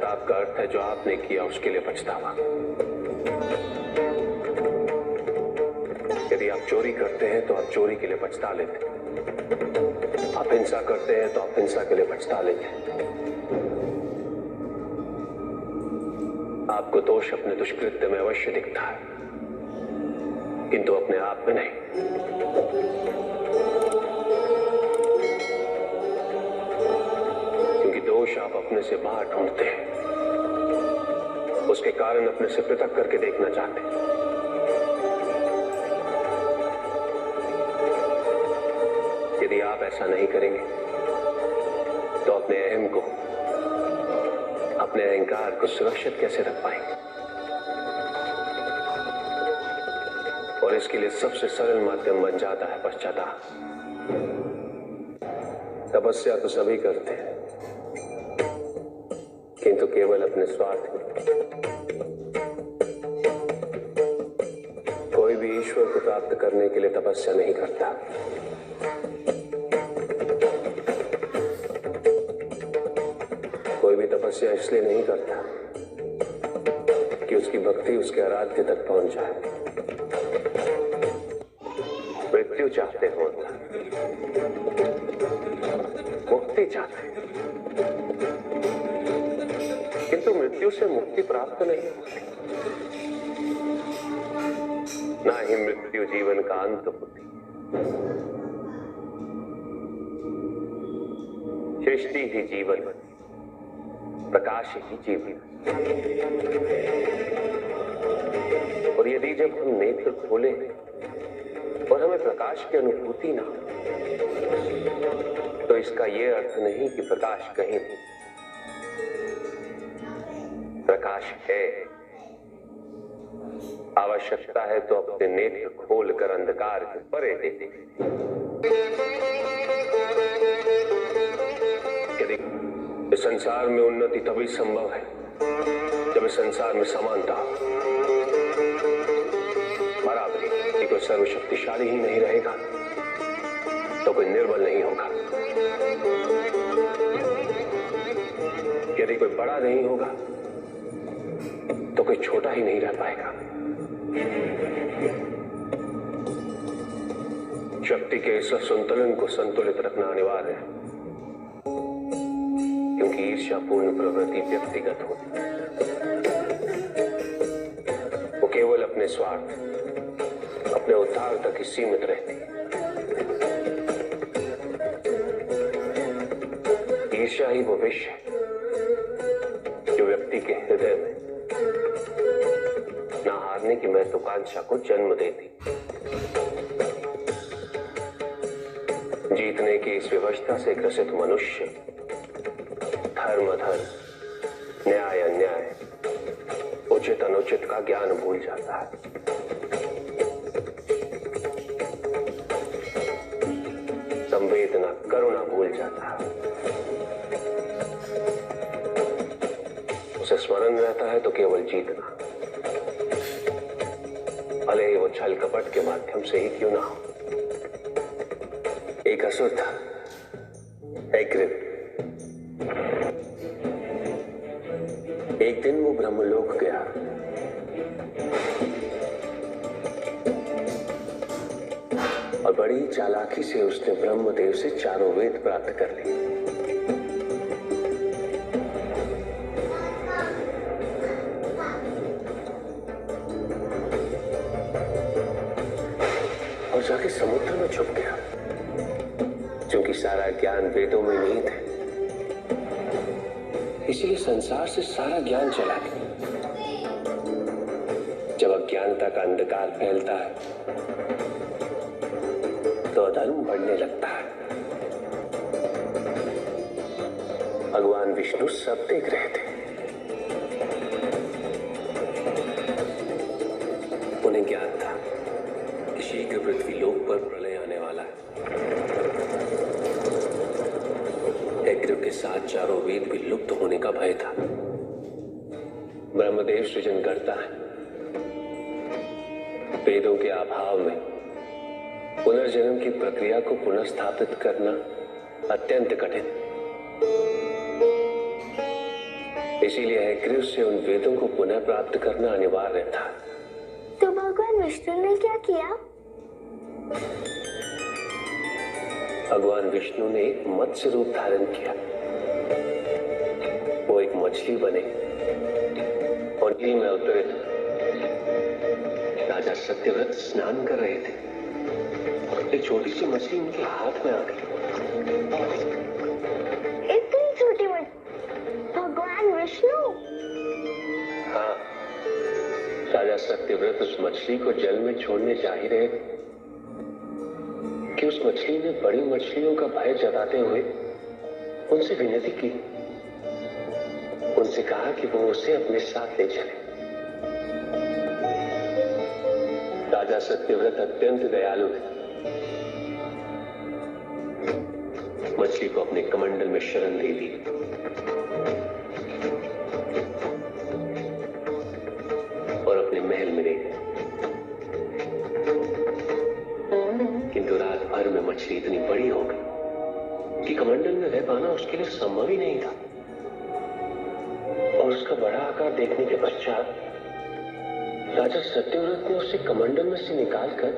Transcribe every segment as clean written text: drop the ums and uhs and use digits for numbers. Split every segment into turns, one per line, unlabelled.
पश्चाताप का अर्थ है जो आपने किया उसके लिए पछतावा। यदि आप चोरी करते हैं तो आप चोरी के लिए पछता लेते, आप हिंसा करते हैं तो आप हिंसा के लिए पछता लेते। आपको दोष अपने दुष्कृत्य में अवश्य दिखता है, किंतु अपने आप में नहीं। क्योंकि दोष आप अपने से बाहर ढूंढते हैं, उसके कारण अपने से पृथक करके देखना चाहते हैं। यदि आप ऐसा नहीं करेंगे तो अपने अहम को, अपने अहंकार को सुरक्षित कैसे रख पाएंगे? और इसके लिए सबसे सरल माध्यम बन जाता है पश्चाताप। तपस्या तो सभी करते हैं, किंतु केवल अपने स्वार्थ में। कोई भी ईश्वर को प्राप्त करने के लिए तपस्या नहीं करता। कोई भी तपस्या इसलिए नहीं करता कि उसकी भक्ति उसके आराध्य तक पहुंच जाए। मृत्यु चाहते हो, मुक्ति चाहते, किंतु मृत्यु से मुक्ति प्राप्त नहीं होती। ना ही मृत्यु जीवन का अंत होती। सृष्टि ही जीवन, प्रकाश ही जीवन। और यदि जब हम नेत्र खोले और हमें प्रकाश की अनुभूति ना, तो इसका यह अर्थ नहीं कि प्रकाश कहीं नहीं। प्रकाश है। आवश्यकता है तो अपने नेत्र खोलकर अंधकार के परे देते। यदि इस संसार में उन्नति तभी संभव है जब इस संसार में समानता, बराबरी। कोई सर्वशक्तिशाली ही नहीं रहेगा तो कोई निर्बल नहीं होगा। यदि कोई बड़ा नहीं होगा तो कोई छोटा ही नहीं रह पाएगा। शक्ति के इस असंतुलन को संतुलित रखना अनिवार्य है, क्योंकि ईर्ष्यापूर्ण प्रवृत्ति व्यक्तिगत होती है। वो केवल अपने स्वार्थ, अपने उद्धार तक ही सीमित रहती है। ईर्ष्या ही वो विष है जो व्यक्ति के हृदय में ना हारने की महत्वाकांक्षा को जन्म देती। जीतने की इस व्यवस्था से ग्रसित मनुष्य धर्म अधर्म, न्याय अन्याय, उचित अनुचित का ज्ञान भूल जाता है। संवेदना करुणा भूल जाता है। उसे स्मरण रहता है तो केवल जीतना, भले ही वो छल कपट के माध्यम से ही क्यों ना हो। एक असुर था, एग्रिप। एक दिन वो ब्रह्मलोक गया। और बड़ी चालाकी से उसने ब्रह्मदेव से चारों वेद प्राप्त कर लिए। और जाके समुद्र में छुप गया, क्योंकि सारा ज्ञान वेदों में नहीं थे, इसलिए संसार से सारा ज्ञान चला गया। जब अज्ञानता का अंधकार फैलता है तो अधर्म बढ़ने लगता है। भगवान विष्णु सब देख रहे थे। उन्हें ज्ञान था कि शीघ्र पृथ्वी लोक पर प्रलय आने वाला है। एग्रिप के साथ चारों वेद भी लुप्त होने का भय था। ब्रह्मदेव सृजन करता है। वेदों के अभाव में पुनर्जन्म की प्रक्रिया को पुनर्स्थापित करना अत्यंत कठिन। इसीलिए हैग्रीव से उन वेदों को पुनः प्राप्त करना अनिवार्य था।
तो भगवान विष्णु ने क्या किया?
भगवान विष्णु ने एक मत्स्य रूप धारण किया। वो एक मछली बने और नील में अवतरित। राजा सत्यव्रत स्नान कर रहे थे। एक छोटी सी मछली उनके हाथ में आ गई।
इतनी छोटी मछली? भगवान विष्णु?
हाँ, राजा सत्यव्रत उस मछली को जल में छोड़ने जा ही रहे थे कि उस मछली ने बड़ी मछलियों का भय जताते हुए उनसे विनती की। उनसे कहा कि वो उसे अपने साथ ले चले। राजा सत्यव्रत अत्यंत दयालु थे। मछली को अपने कमंडल में शरण दे दी और अपने महल में ले गए। किंतु रात भर में मछली इतनी बड़ी हो गई कि कमंडल में रह पाना उसके लिए संभव ही नहीं था। और उसका बड़ा आकार देखने के पश्चात राजा सत्यव्रत ने उसे कमंडल में से निकालकर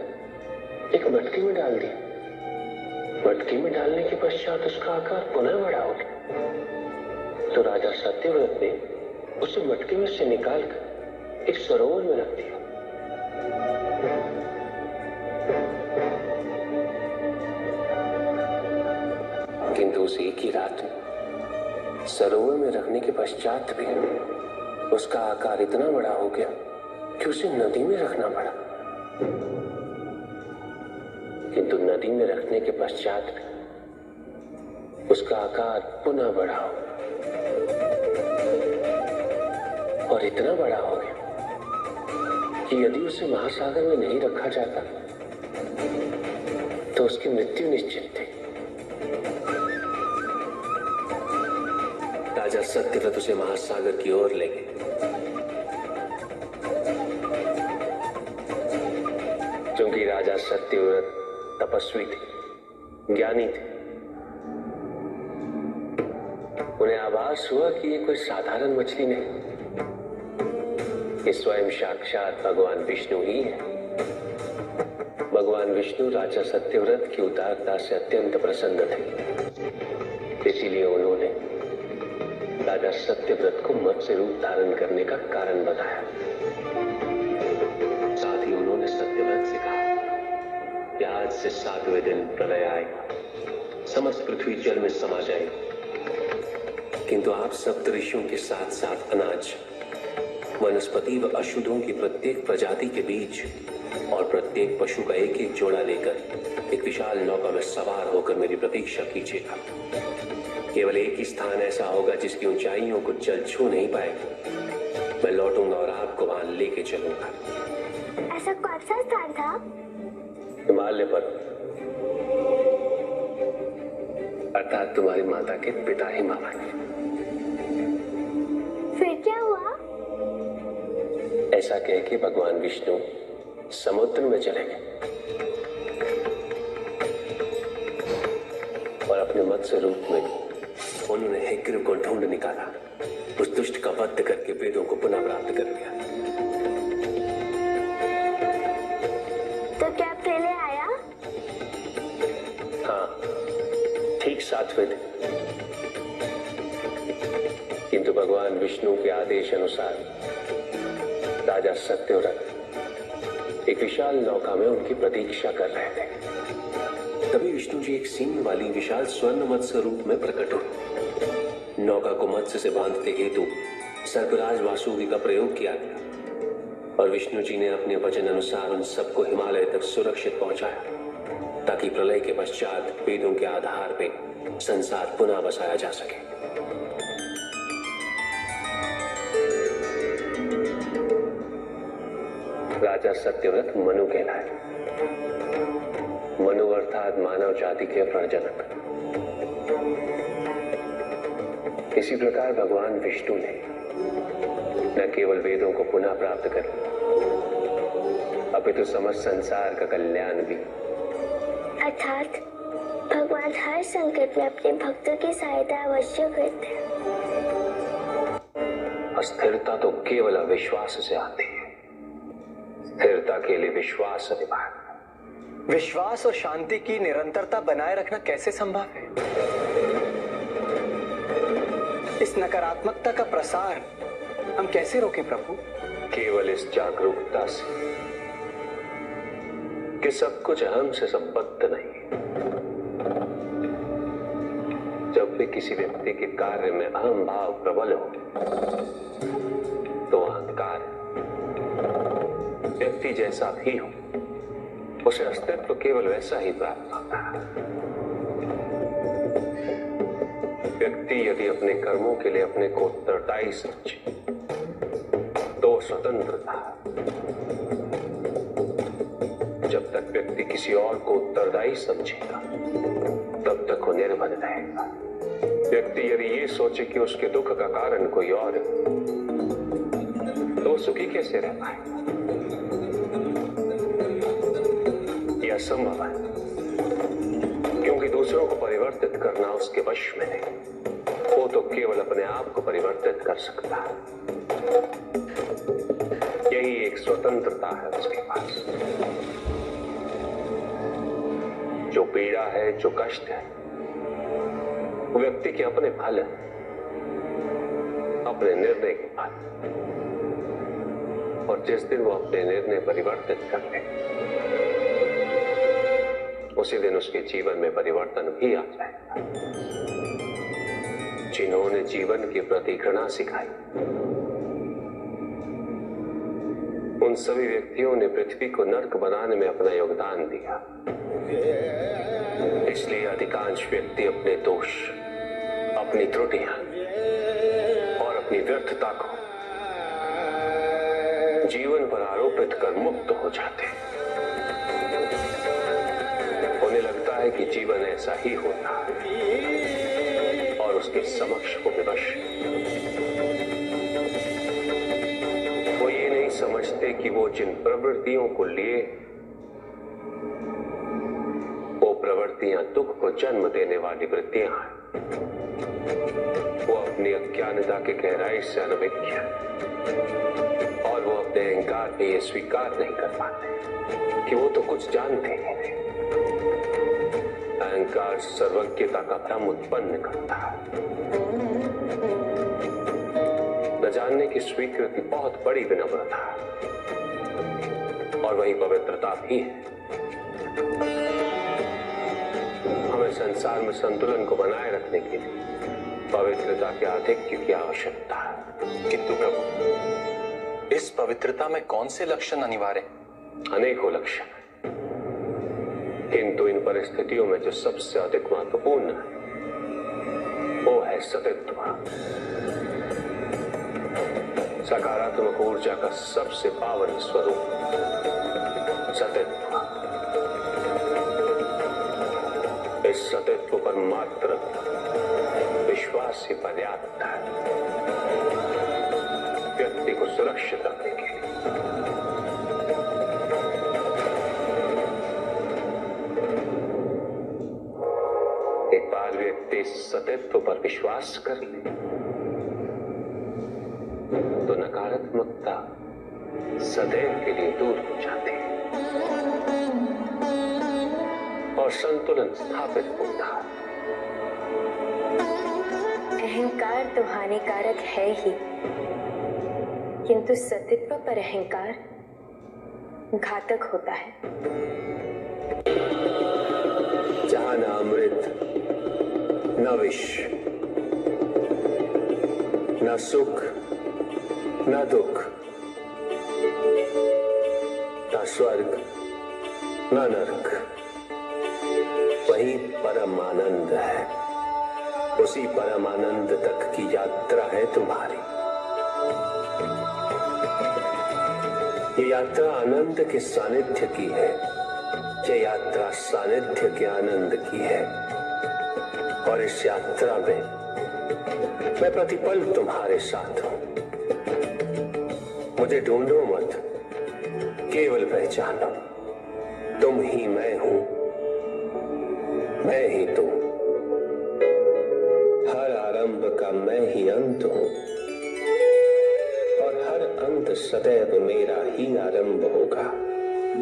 एक मटकी में डाल दिया। मटकी में डालने के पश्चात उसका आकार पुनः बड़ा हो गया। तो राजा सत्यव्रत ने उसे मटकी में से निकालकर एक सरोवर में रख दिया। किंतु उस एक ही रात में सरोवर में रखने के पश्चात भी उसका आकार इतना बड़ा हो गया कि उसे नदी में रखना पड़ा। किंतु नदी में रखने के पश्चात भी उसका आकार पुनः बड़ा हो और इतना बड़ा हो गया कि यदि उसे महासागर में नहीं रखा जाता तो उसकी मृत्यु निश्चित थी। राजा सत्यव्रत उसे महासागर की ओर ले गए। क्योंकि राजा सत्यव्रत तपस्वी थे, ज्ञानी थे, उन्हें आभास हुआ कि ये कोई साधारण मछली नहीं, ये स्वयं साक्षात भगवान विष्णु ही है। भगवान विष्णु राजा सत्यव्रत की उदारता से अत्यंत प्रसन्न थे। इसीलिए उन्होंने राजा सत्यव्रत को मत्स्य रूप धारण करने का कारण बताया। साथ ही उन्होंने सत्यव्रत से कहा कि आज से 7वें दिन प्रलय आएगा, समस्त पृथ्वी जल में समा जाएगी। किंतु आप सप्त ऋषियों के साथ साथ अनाज, वनस्पति व अशुद्धों की प्रत्येक प्रजाति के बीच और प्रत्येक पशु का एक एक जोड़ा लेकर एक विशाल नौका में सवार होकर मेरी प्रतीक्षा कीजिएगा। केवल एक ही स्थान ऐसा होगा जिसकी ऊंचाइयों को जल छू नहीं पाएगा। मैं लौटूंगा और आपको वहां लेके चलूंगा।
ऐसा कौन सा स्थान था?
हिमालय पर, अर्थात तुम्हारी माता के पिता हिमालय।
फिर क्या हुआ?
ऐसा कह के भगवान विष्णु समुद्र में चले गए और अपने मत्स्य रूप में उन्होंने हैग्रीव को ढूंढ निकाला। उस दुष्ट का वध करके वेदों को पुनः प्राप्त कर लिया।
तो क्या पहले आया?
हाँ, ठीक 7वें दिन। किंतु भगवान विष्णु के आदेश अनुसार राजा सत्यव्रत एक विशाल नौका में उनकी प्रतीक्षा कर रहे थे। तभी विष्णु जी एक सींग वाली विशाल स्वर्ण मत्स्य रूप में प्रकट हुए। नौका को मत्स्य से बांधते हेतु सर्पराज वासुकी का प्रयोग किया गया और विष्णु जी ने अपने वचन अनुसार उन सबको हिमालय तक सुरक्षित पहुंचाया ताकि प्रलय के पश्चात वेदों के आधार पर संसार पुनः बसाया जा सके। राजा सत्यव्रत मनु कहलाए। मनु अर्थात मानव जाति के प्रजनक। इसी प्रकार भगवान विष्णु ने न केवल वेदों को पुनः प्राप्त कर अपितु समस्त संसार का कल्याण भी।
अर्थात भगवान हर संकट में अपने भक्तों की सहायता अवश्य करते हैं।
अस्थिरता तो केवल अविश्वास से आती है। स्थिरता के लिए विश्वास अनिवार्य।
विश्वास और शांति की निरंतरता बनाए रखना कैसे संभव है? इस नकारात्मकता का प्रसार हम कैसे रोकें प्रभु?
केवल इस जागरूकता से कि सब कुछ अहम से संबद्ध नहीं है। जब भी किसी व्यक्ति के कार्य में अहम भाव प्रबल हो तो अहंकार व्यक्ति जैसा भी हो उसे अस्तित्व केवल वैसा ही प्राप्त होता है। व्यक्ति यदि अपने कर्मों के लिए अपने को उत्तरदायी समझे तो स्वतंत्र था। जब तक व्यक्ति किसी और को उत्तरदायी समझेगा तब तक वो निर्भर रहेगा। व्यक्ति यदि ये सोचे कि उसके दुख का कारण कोई और है तो सुखी कैसे रह पाएगा? यह असंभव है, क्योंकि दूसरों को परिवर्तित करना उसके वश में नहीं। वो तो केवल अपने आप को परिवर्तित कर सकता है। यही एक स्वतंत्रता है उसके पास। जो पीड़ा है, जो कष्ट है, वो व्यक्ति के अपने फल है, अपने निर्णय के फल। और जिस दिन वो अपने निर्णय परिवर्तित कर ले उसी दिन उसके जीवन में परिवर्तन भी आ जाएगा। जिन्होंने जीवन के प्रति घृणा सिखाई उन सभी व्यक्तियों ने पृथ्वी को नर्क बनाने में अपना योगदान दिया। इसलिए अधिकांश व्यक्ति अपने दोष, अपनी त्रुटियां और अपनी व्यर्थता को जीवन पर आरोपित कर मुक्त हो जाते हैं। उन्हें लगता है कि जीवन ऐसा ही होता है और उसके समक्ष वो विवश। वो ये नहीं समझते कि वो जिन प्रवृत्तियों को लिए वो प्रवृत्तियां दुख को जन्म देने वाली वृत्तियां हैं। वो अपनी अज्ञानता के गहराई से अनभिज्ञ है और वो अपने अहंकार में ये स्वीकार नहीं कर पाते कि वो तो कुछ जानते ही नहीं। अहंकार सर्वज्ञता का भ्रम उत्पन्न करता है। न जानने की स्वीकृति बहुत बड़ी विनम्रता है और वही पवित्रता भी है। हमें संसार में संतुलन को बनाए रखने के लिए पवित्रता के आधिक्य की आवश्यकता है।
किंतु प्रभु, इस पवित्रता में कौन से लक्षण अनिवार्य हैं?
अनेकों लक्षण, किंतु इन परिस्थितियों में जो सबसे अधिक महत्वपूर्ण है वो है सतित्व। सकारात्मक ऊर्जा का सबसे पावन स्वरूप सतित्व। इस सतित्व पर मात्र विश्वास ही पर्याप्त है व्यक्ति को सुरक्षित रखने के लिए। एक बार व्यक्ति सतित्व पर विश्वास कर ले तो नकारात्मकता सदैव के लिए दूर हो जाती है और संतुलन स्थापित होता है।
अहंकार तो हानिकारक है ही, किंतु सतित्व पर अहंकार घातक होता है।
जहां न अमृत, न विष, न सुख, न दुख, न स्वर्ग, न नरक, वही परम आनंद है। उसी परम आनंद तक की यात्रा है तुम्हारी। ये यात्रा आनंद के सानिध्य की है। ये यात्रा सानिध्य के आनंद की है और इस यात्रा में मैं प्रतिपल तुम्हारे साथ हूं। मुझे ढूंढो मत, केवल पहचानो तुम ही मैं हूं, मैं ही तुम। हर आरंभ का मैं ही अंत हूं। सदैव मेरा ही आरंभ होगा।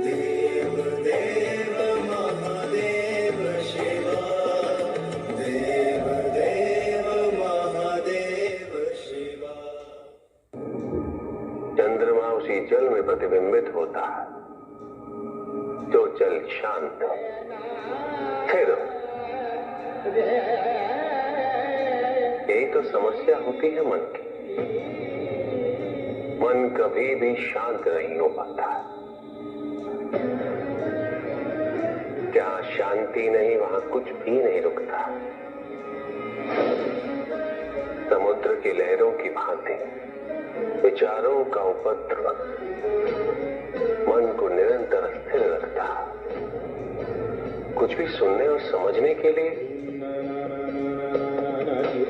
देव देव महादेव शिवा, देव देव महादेव शिवा।
चंद्रमा उसी जल में प्रतिबिंबित होता है जो जल शांत है। फिर यही तो समस्या होती है मन की। मन कभी भी शांत नहीं हो पाता। जहां शांति नहीं वहां कुछ भी नहीं रुकता। समुद्र की लहरों की भांति विचारों का उपद्रव मन को निरंतर स्थिर रखता। कुछ भी सुनने और समझने के लिए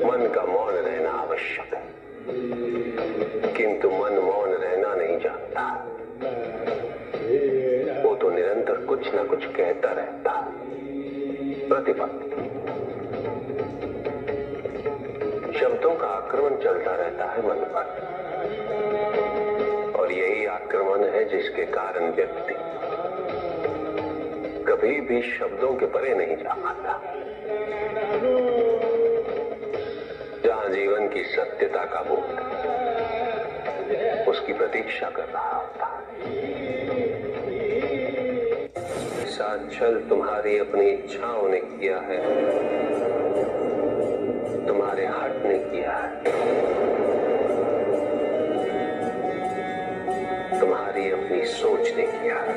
मन का मौन रहना आवश्यक है, किंतु मन मौन रहना नहीं जानता। वो तो निरंतर कुछ ना कुछ कहता रहता, प्रतिपल शब्दों का आक्रमण चलता रहता है मन पर। और यही आक्रमण है जिसके कारण व्यक्ति कभी भी शब्दों के परे नहीं जा पाता। जहां जीवन की सत्यता का बोध उसकी प्रतीक्षा कर रहा होता है। साथ छल तुम्हारी अपनी इच्छाओं ने किया है, तुम्हारे हट ने किया है, तुम्हारी अपनी सोच ने किया है।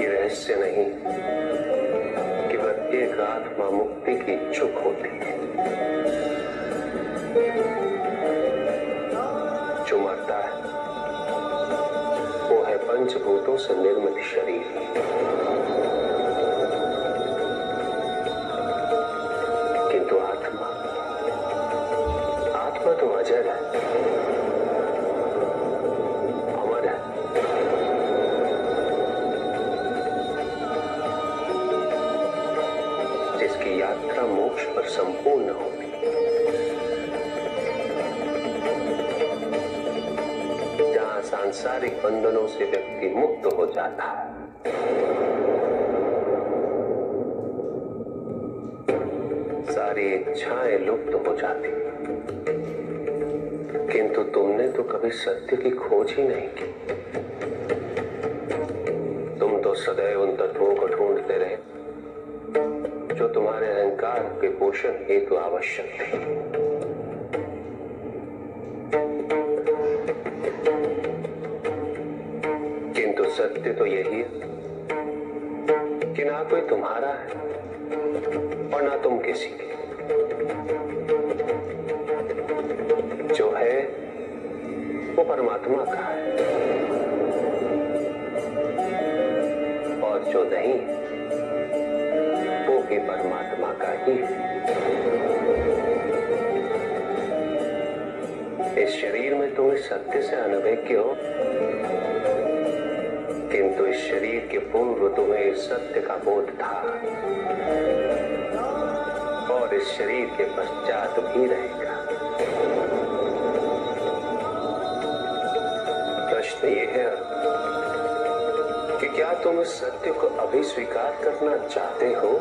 ये रहस्य नहीं कि प्रत्येक आत्मा मुक्ति की इच्छुक होती है। जो मरता है वो है पंचभूतों से निर्मित शरीर। किंतु आत्मा तो अजर है, अमर है। जिसकी यात्रा मोक्ष पर संपूर्ण होती। जहां सांसारिक बंधनों से व्यक्ति मुक्त हो जाता है। सारी इच्छाएं लुप्त हो जाती। किंतु तुमने तो कभी सत्य की खोज ही नहीं की। तुम तो सदैव उन तत्वों को ढूंढते रहे जो तुम्हारे अहंकार के पोषण हेतु आवश्यक थे। किंतु सत्य तो यही है कि ना कोई तुम्हारा है और ना तुम किसी के। जो है वो परमात्मा का है और जो नहीं वो भी परमात्मा का ही है। इस शरीर में तुम इस सत्य से अनभिज्ञ हो, किंतु इस शरीर के पूर्व तुम्हें इस सत्य का बोध था और इस शरीर के पश्चात भी रहेगा। प्रश्न ये है कि क्या तुम इस सत्य को अभी स्वीकार करना चाहते हो?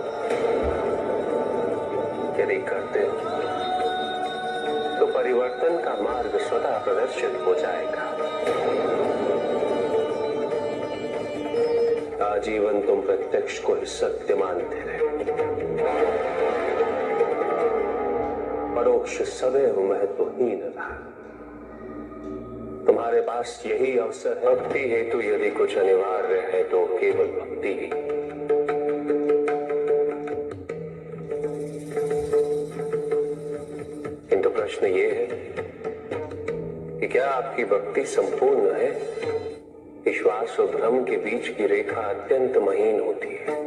यदि करते हो तो परिवर्तन का मार्ग स्वतः प्रदर्शित हो जाएगा। आजीवन तुम प्रत्यक्ष को ही सत्य मानते रहे। परोक्ष सदैव महत्वहीन रहा। तुम्हारे पास यही अवसर है। भक्ति हेतु यदि कुछ अनिवार्य है तो केवल भक्ति ही। किंतु प्रश्न ये है कि क्या आपकी भक्ति संपूर्ण है? विश्वास और भ्रम के बीच की रेखा अत्यंत महीन होती है।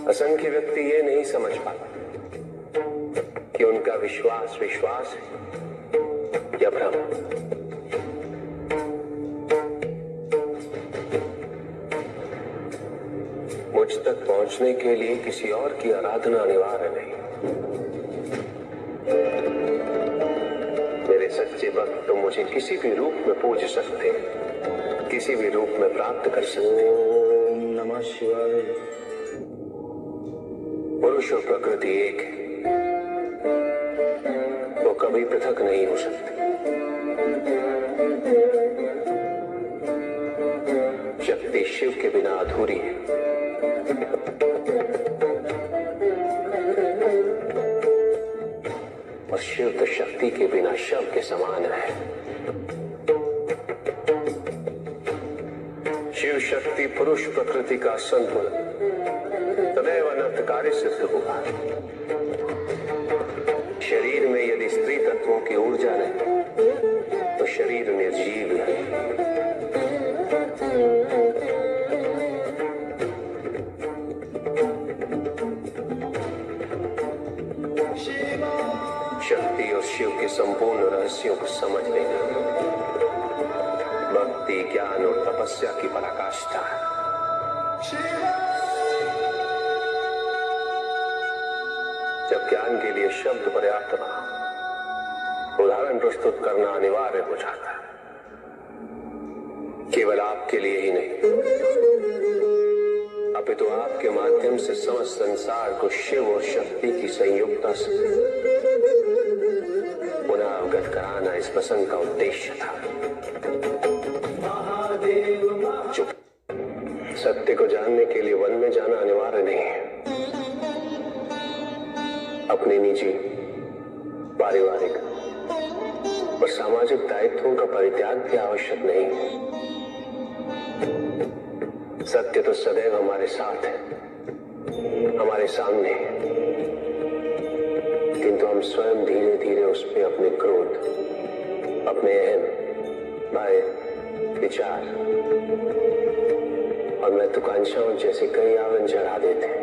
असंख्य व्यक्ति ये नहीं समझ पाते कि उनका विश्वास विश्वास है या भ्रम। मुझ तक पहुंचने के लिए किसी और की आराधना अनिवार्य नहीं। मेरे सच्चे भक्त तो मुझे किसी भी रूप में पूज सकते, किसी भी रूप में प्राप्त कर सकते।
ओम नमः शिवाय।
पुरुष और प्रकृति एक है, वो कभी पृथक नहीं हो सकते। शक्ति शिव के बिना अधूरी है। और शिव तो शक्ति के बिना शव के समान है। शिव शक्ति पुरुष प्रकृति का संतुलन सदैव अनर्थकारी सिद्ध हुआ। शरीर में यदि स्त्री तत्वों की ऊर्जा नहीं तो शरीर निर्जीव है। शक्ति और शिव के संपूर्ण रहस्यों को समझ लेना भक्ति, ज्ञान और तपस्या की पराकाष्ठा है। जब ज्ञान के लिए शब्द पर्याप्त रहा, उदाहरण प्रस्तुत करना अनिवार्य हो जाता है। केवल आपके लिए ही नहीं, अपितु आपके माध्यम से समस्त संसार को शिव और शक्ति की संयुक्ता से पुनः अवगत कराना इस प्रसंग का उद्देश्य था। चुप। सत्य को जानने के लिए वन में जाना अनिवार्य नहीं है। अपने निजी, पारिवारिक और सामाजिक दायित्वों का परित्याग भी आवश्यक नहीं है। सत्य तो सदैव हमारे साथ है, हमारे सामने है, किंतु हम स्वयं धीरे धीरे उस पर अपने क्रोध, अपने अहम, भय, विचार और महत्वाकांक्षाओं जैसे कई आवरण चढ़ा देते हैं।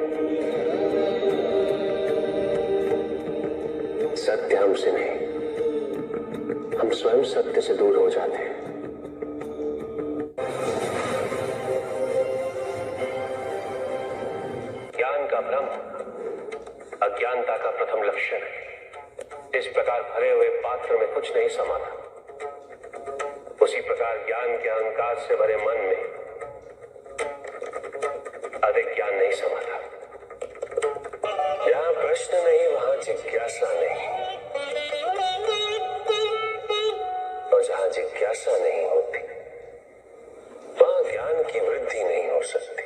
सत्य हमसे नहीं, हम स्वयं सत्य से दूर हो जाते हैं। ज्ञान का भ्रम अज्ञानता का प्रथम लक्षण है। इस प्रकार भरे हुए पात्र में कुछ नहीं समा था, उसी प्रकार ज्ञान के अहंकार से भरे मन में अधिक ज्ञान नहीं समा था। जहां प्रश्न नहीं वहां जिज्ञासा नहीं, और जहां जिज्ञासा नहीं होती वहां ज्ञान की वृद्धि नहीं हो सकती।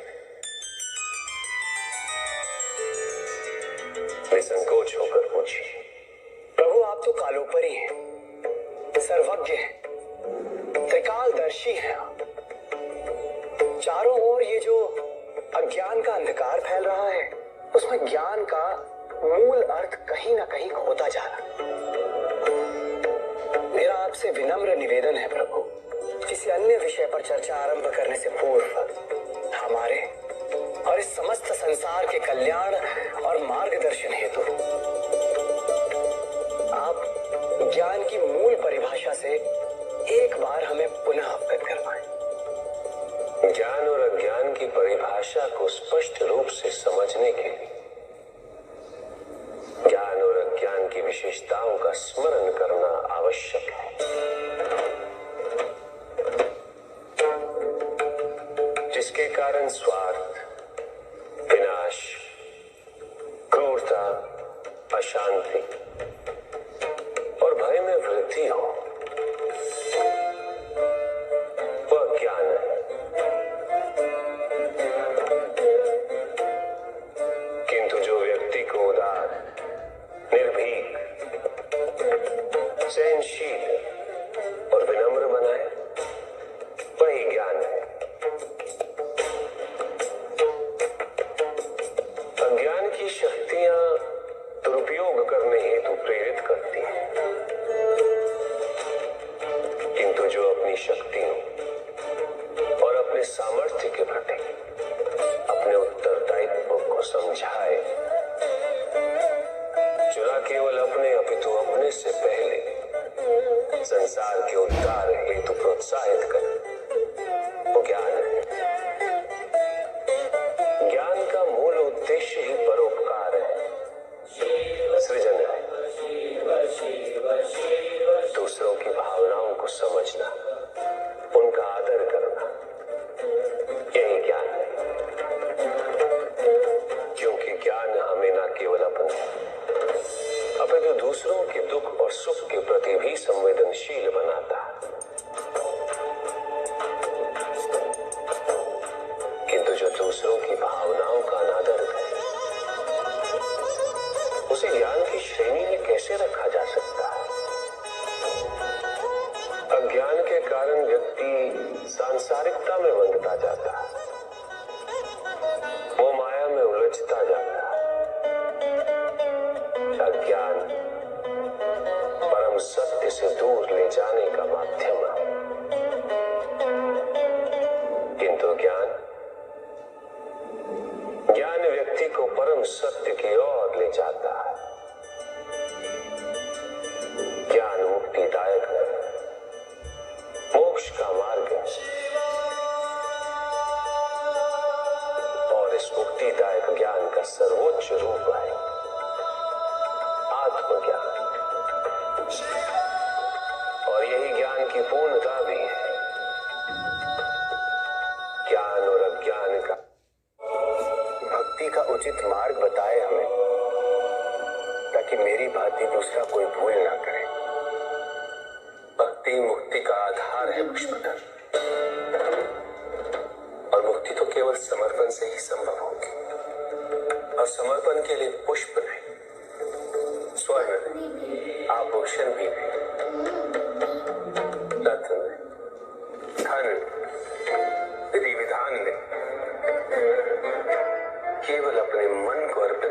निसंकोच होकर पूछिए,
प्रभु आप तो कालोपरी हैं, सर्वज्ञ हैं, त्रिकालदर्शी हैं। चारों ओर ये जो अज्ञान का अंधकार फैल रहा है, उसमें ज्ञान का मूल अर्थ कहीं ना कहीं खोता जा रहा। मेरा आपसे विनम्र निवेदन है प्रभु, किसी अन्य विषय पर चर्चा आरंभ करने से पूर्व हमारे और इस समस्त संसार के कल्याण और मार्गदर्शन हेतु आप ज्ञान की मूल परिभाषा से एक बार हमें पुनः अवगत करवाएं।
ज्ञान और अज्ञान की परिभाषा को स्पष्ट रूप से समझने के लिए ज्ञान और अज्ञान की विशेषताओं का स्मरण करना आवश्यक है, जिसके कारण स्वार्थ, विनाश, क्रूरता, अशांति और भय में वृद्धि हो, वह ज्ञान है। किंतु जो व्यक्ति को उदार, निर्भीक, सहनशील और विनम्र बनाए, वही ज्ञान है। अज्ञान की शक्तियां दुरुपयोग करने हेतु उद्देश्य ही परोपकार है, सृजन है। दूसरों की भावनाओं को समझना, उनका आदर करना, यही ज्ञान है। क्योंकि ज्ञान हमें न केवल अपने अपितु दूसरों के दुख और सुख के प्रति भी संवेदनशील बनाता है। किंतु जो दूसरों की भावनाओं का अनादर करे, उसे ज्ञान की श्रेणी में कैसे रखा जा सकता है? अज्ञान के कारण व्यक्ति सांसारिकता में बंधता जाता है, वो माया में उलझता जाता है। अज्ञान परम सत्य से दूर ले जाने का माध्यम है, किंतु ज्ञान व्यक्ति को परम सत्य की ओर ले जाता है। ज्ञान मुक्तिदायक है, मोक्ष का मार्ग है, और इस मुक्तिदायक ज्ञान का सर्वोच्च रूप है आत्मज्ञान। और यही ज्ञान की पूर्णता भी है। ज्ञान और अज्ञान का भक्ति का उचित मार्ग बताए हमें, ताकि मेरी भांति दूसरा कोई भूल ना करे। भक्ति मुक्ति का आधार है पुष्पधर, और मुक्ति तो केवल समर्पण से ही संभव होगी। और समर्पण के लिए पुष्प नहीं, स्वर्ण नहीं, आभूषण भी नहीं, रत्न नहीं, धन, विधि विधान नहीं, केवल अपने मन को अर्पित